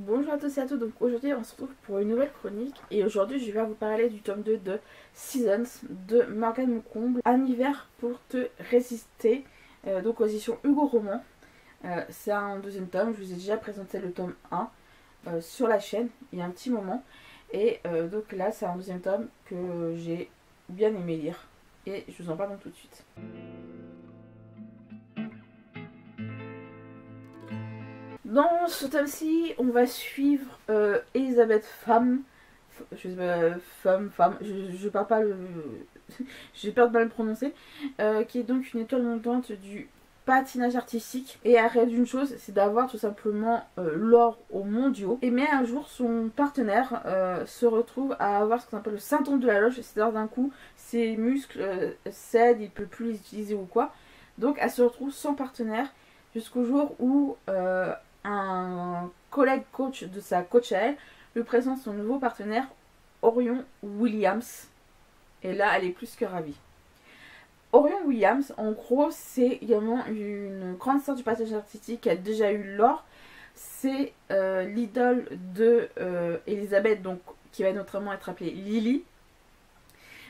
Bonjour à tous et à toutes, donc aujourd'hui on se retrouve pour une nouvelle chronique et aujourd'hui je vais vous parler du tome 2 de Seasons de Morgane Moncomble, Un hiver pour te résister, donc aux éditions Hugo Roman. C'est un deuxième tome, je vous ai déjà présenté le tome 1 sur la chaîne il y a un petit moment et donc là c'est un deuxième tome que j'ai bien aimé lire et je vous en parle donc tout de suite. Dans ce tome-ci, on va suivre Elisabeth Femme. Je sais pas, femme, je parle pas le. J'ai peur de mal le prononcer. Qui est donc une étoile montante du patinage artistique. Et elle rêve d'une chose, c'est d'avoir tout simplement l'or aux mondiaux. Et mais un jour, son partenaire se retrouve à avoir ce qu'on appelle le syndrome de la loge. C'est-à-dire d'un coup, ses muscles cèdent, il peut plus les utiliser ou quoi. Donc elle se retrouve sans partenaire jusqu'au jour où un collègue coach de sa coach à elle lui présente son nouveau partenaire Orion Williams et là elle est plus que ravie. Orion Williams en gros c'est également une grande star du patinage artistique qui a déjà eu l'or, c'est l'idole de Elisabeth, donc qui va notamment être appelée Lily.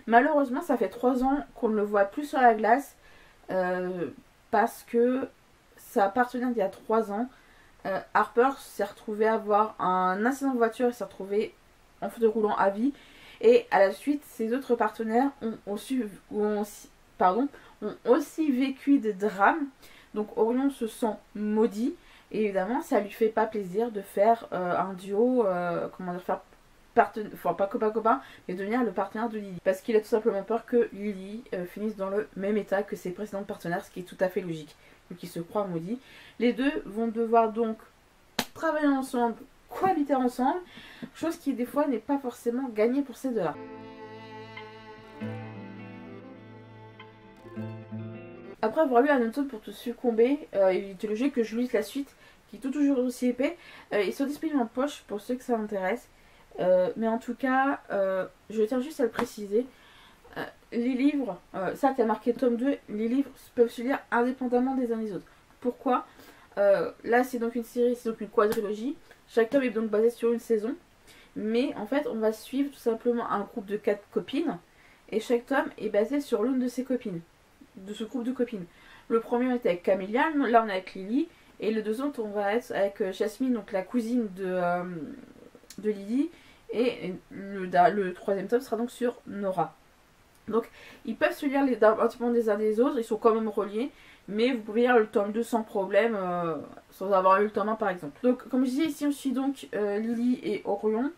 Malheureusement ça fait 3 ans qu'on ne le voit plus sur la glace parce que sa partenaire d'il y a 3 ans, Harper s'est retrouvé à avoir un accident de voiture et s'est retrouvé en fauteuil roulant à vie. Et à la suite, ses autres partenaires ont aussi vécu des drames. Donc Orion se sent maudit. Et évidemment, ça lui fait pas plaisir de faire un duo, enfin pas copain, mais devenir le partenaire de Lily. Parce qu'il a tout simplement peur que Lily finisse dans le même état que ses précédents partenaires, ce qui est tout à fait logique. Qui se croient maudits. Les deux vont devoir donc travailler ensemble, cohabiter ensemble, chose qui des fois n'est pas forcément gagnée pour ces deux-là. Après avoir lu un tome pour te succomber, il était logique que je lise la suite, qui est toujours aussi épais. Ils sont disponibles en poche pour ceux que ça intéresse. Mais en tout cas, je tiens juste à le préciser. Les livres, ça qui a marqué tome 2, les livres peuvent se lire indépendamment des uns des autres. Pourquoi là c'est donc une série, c'est donc une quadrilogie. Chaque tome est donc basé sur une saison. Mais en fait on va suivre tout simplement un groupe de 4 copines. Et chaque tome est basé sur l'une de ces copines. De ce groupe de copines. Le premier était avec Camélia, là on est avec Lily. Et les deux autres on va être avec Jasmine, donc la cousine de Lily. Et le troisième tome sera donc sur Nora. Donc ils peuvent se lire indépendamment des uns des autres, ils sont quand même reliés, mais vous pouvez lire le tome 2 sans problème, sans avoir lu le tome 1 par exemple. Donc comme je disais, ici on suit donc Lily et Orion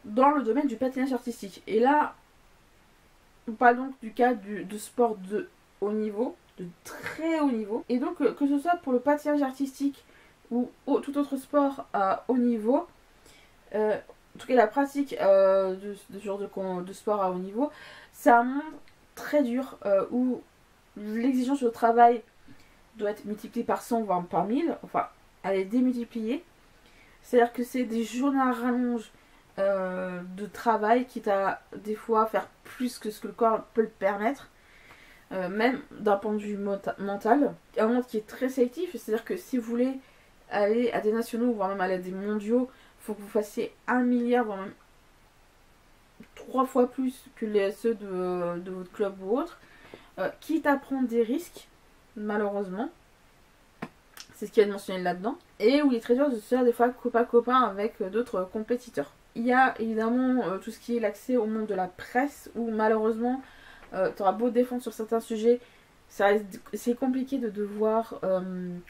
dans le domaine du patinage artistique. Et là, on parle donc du cas de sport de haut niveau, de très haut niveau. Et donc que ce soit pour le patinage artistique ou tout autre sport à haut niveau, en tout cas la pratique de ce genre de sport à haut niveau, c'est un monde très dur où l'exigence de travail doit être multipliée par 100 voire par 1000, enfin elle est démultipliée. C'est-à-dire que c'est des journées à rallonge de travail qui t'a des fois à faire plus que ce que le corps peut le permettre, même d'un point de vue mental. Un monde qui est très sélectif, c'est-à-dire que si vous voulez aller à des nationaux voire même aller à des mondiaux, faut que vous fassiez 1 milliard, voire même 3 fois plus que ceux de votre club ou autre, quitte à prendre des risques, malheureusement. C'est ce qu'il y a de mentionné là-dedans. Et où il est très dur de se faire des fois copain avec d'autres compétiteurs. Il y a évidemment tout ce qui est l'accès au monde de la presse, où malheureusement, tu auras beau défendre sur certains sujets, c'est compliqué de devoir,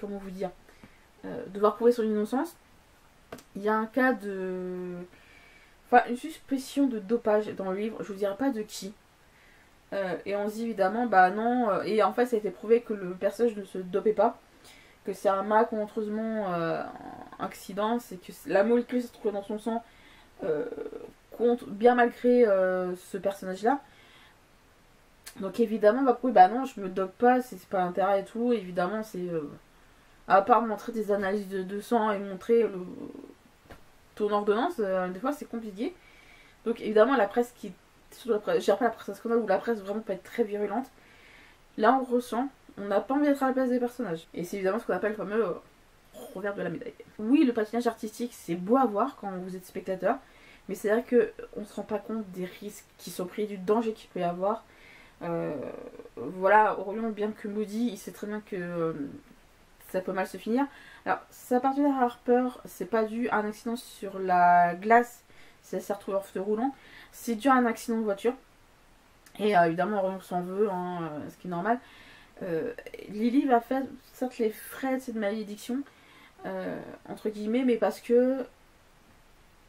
comment vous dire, devoir prouver son innocence. Il y a un cas de... Enfin, une suspicion de dopage dans le livre, je vous dirai pas de qui. Et on se dit évidemment, bah non, et en fait ça a été prouvé que le personnage ne se dopait pas, que c'est un malencontreusement accident, c'est que la molécule se trouve dans son sang, compte bien malgré ce personnage-là. Donc évidemment, on va prouver, bah non, je me dope pas, c'est pas l'intérêt et tout, évidemment c'est... à part montrer des analyses de sang et montrer ton ordonnance, des fois c'est compliqué. Donc évidemment la presse qui... Surtout la presse, je dirais pas la presse scandale, où la presse vraiment peut être très virulente. Là on ressent, on n'a pas envie d'être à la place des personnages. Et c'est évidemment ce qu'on appelle le fameux revers de la médaille. Oui, le patinage artistique, c'est beau à voir quand vous êtes spectateur, mais c'est vrai qu'on ne se rend pas compte des risques qui sont pris, du danger qu'il peut y avoir. Voilà, Orion, bien que maudit, il sait très bien que ça peut mal se finir. Alors, sa partenaire Harper, c'est pas dû à un accident sur la glace, si elle s'est retrouvée en fauteuil roulant, c'est dû à un accident de voiture. Et évidemment, Orion s'en veut, hein, ce qui est normal. Lily va faire certes les frais de cette malédiction, entre guillemets, mais parce que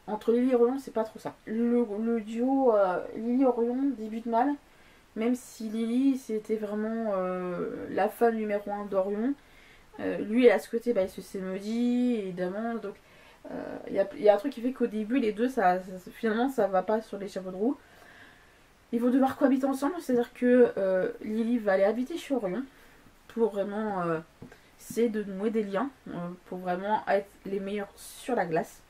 entre Lily et Orion, c'est pas trop ça. Le duo Lily-Orion débute mal, même si Lily c'était vraiment la femme numéro 1 d'Orion. Lui, il a ce côté, bah, il se sait maudit, évidemment. Donc, il y a un truc qui fait qu'au début, les deux, finalement, ça va pas sur les chapeaux de roue. Ils vont devoir cohabiter ensemble, c'est-à-dire que Lily va aller habiter chez Orion pour vraiment essayer de nouer des liens, pour vraiment être les meilleurs sur la glace.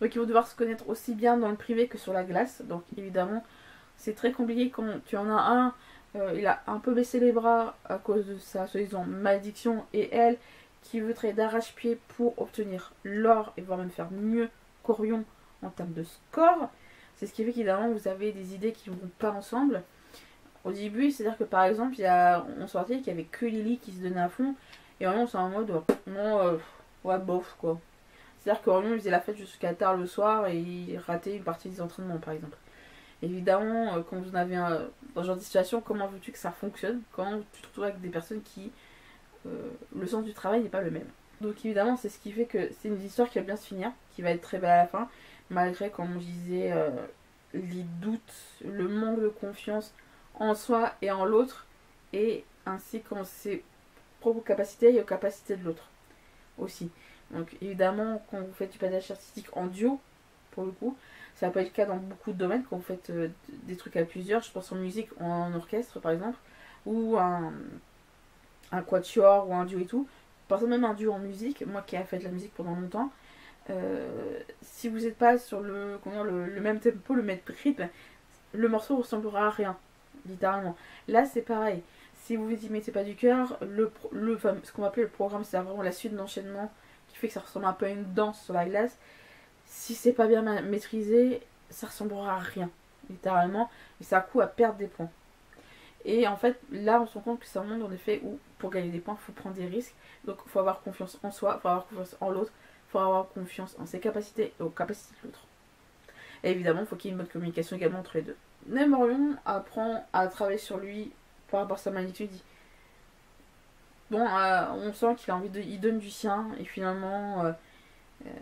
Donc ils vont devoir se connaître aussi bien dans le privé que sur la glace. Donc évidemment, c'est très compliqué quand tu en as un, il a un peu baissé les bras à cause de sa soi-disant malédiction, et elle qui veut travailler d'arrache-pied pour obtenir l'or et voire même faire mieux qu'Orion en termes de score. C'est ce qui fait qu'évidemment vous avez des idées qui ne vont pas ensemble. Au début, c'est-à-dire que par exemple, on sortait qu'il y avait que Lily qui se donnait à fond, et Orion c'est en mode non, ouais, bof quoi. C'est-à-dire qu'Orion il faisait la fête jusqu'à tard le soir et il ratait une partie des entraînements par exemple. Évidemment, quand vous en avez dans ce genre de situation, comment veux-tu que ça fonctionne quand tu te retrouves avec des personnes qui. Le sens du travail n'est pas le même. Donc évidemment, c'est ce qui fait que c'est une histoire qui va bien se finir, qui va être très belle à la fin, malgré, comme je disais, les doutes, le manque de confiance en soi et en l'autre, et ainsi qu'en ses propres capacités et aux capacités de l'autre aussi. Donc évidemment, quand vous faites du patinage artistique en duo, pour le coup, ça peut être le cas dans beaucoup de domaines, quand vous faites des trucs à plusieurs, je pense en musique, en orchestre par exemple, ou un quatuor ou un duo et tout. Par exemple, même un duo en musique, moi qui ai fait de la musique pendant longtemps, si vous n'êtes pas sur le même tempo, le même rythme, le morceau ressemblera à rien, littéralement. Là, c'est pareil. Si vous y mettez pas du cœur, ce qu'on va appeler le programme, c'est vraiment la suite d'enchaînement qui fait que ça ressemble un peu à une danse sur la glace. Si c'est pas bien maîtrisé, ça ressemblera à rien, littéralement, et ça a coup à perdre des points. Et en fait, là, on se rend compte que c'est un monde en effet où, pour gagner des points, il faut prendre des risques. Donc, il faut avoir confiance en soi, il faut avoir confiance en l'autre, il faut avoir confiance en ses capacités et aux capacités de l'autre. Et évidemment, il faut qu'il y ait une bonne communication également entre les deux. Même Orion apprend à travailler sur lui par rapport à sa magnitude. Bon, on sent qu'il a envie de. Il donne du sien, et finalement,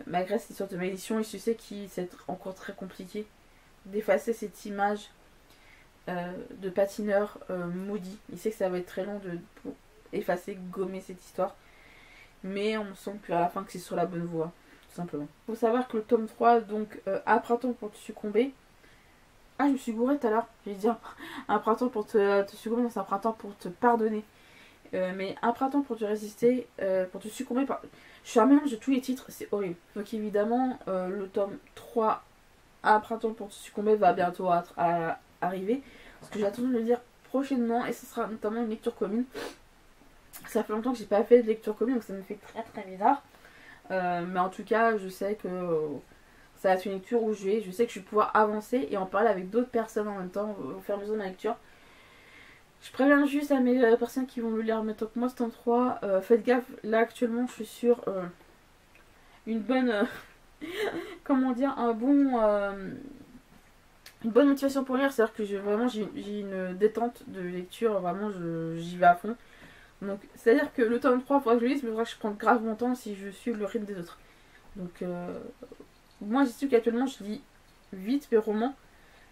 malgré cette histoire de malédiction, il se sait qu'il c'est encore très compliqué d'effacer cette image de patineur maudit. Il sait que ça va être très long pour effacer, gommer cette histoire. Mais on sent qu'à la fin que c'est sur la bonne voie, tout simplement. Il faut savoir que le tome 3, donc un printemps pour te succomber. Ah, je me suis gourée tout à l'heure. J'ai dit un printemps pour te succomber, non, c'est un printemps pour te pardonner. Mais un printemps pour te résister, pour te succomber. Je suis un mélange de tous les titres, c'est horrible. Donc évidemment, le tome 3, un printemps pour te succomber, va bientôt arriver. Parce que j'attends de le lire prochainement, et ce sera notamment une lecture commune. Ça fait longtemps que j'ai pas fait de lecture commune, donc ça me fait très très bizarre. Mais en tout cas, je sais que ça va être une lecture où je sais que je vais pouvoir avancer et en parler avec d'autres personnes en même temps au fur et à mesure de ma lecture. Je préviens juste à mes personnes qui vont le lire en même temps que moi, c'est en 3. Faites gaffe, là actuellement je suis sur une bonne. Comment dire, une bonne motivation pour lire, c'est-à-dire que j'ai une détente de lecture, vraiment j'y vais à fond. Donc c'est-à-dire que le tome 3, il faudra que je le lise, mais il faudra que je prenne grave mon temps si je suis le rythme des autres. Donc moi j'estime qu'actuellement je lis vite mes romans.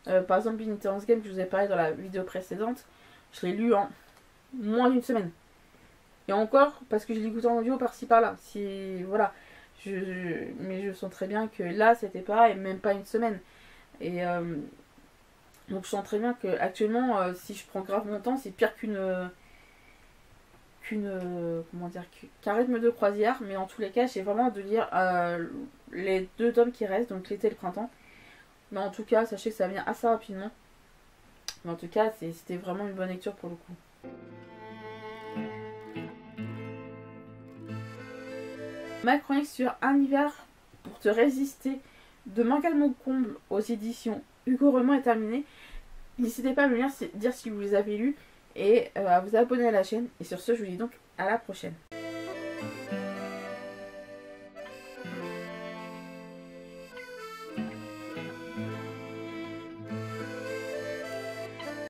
Par exemple Inheritance Game que je vous ai parlé dans la vidéo précédente, je l'ai lu en moins d'une semaine. Et encore, parce que je l'écoute en audio par-ci par-là. Voilà. Mais je sens très bien que là c'était pareil, même pas une semaine. Et donc je sens très bien que actuellement, si je prends grave mon temps, c'est pire qu'un rythme de croisière. Mais en tous les cas, j'ai vraiment de lire les 2 tomes qui restent, donc l'été et le printemps. Mais en tout cas, sachez que ça vient assez rapidement. Mais en tout cas, c'était vraiment une bonne lecture pour le coup. Ma chronique sur Un hiver pour te résister de Mangalmo Comble aux éditions Hugo Roman est terminée. N'hésitez pas à me dire si vous les avez lus et à vous abonner à la chaîne. Et sur ce, je vous dis donc à la prochaine.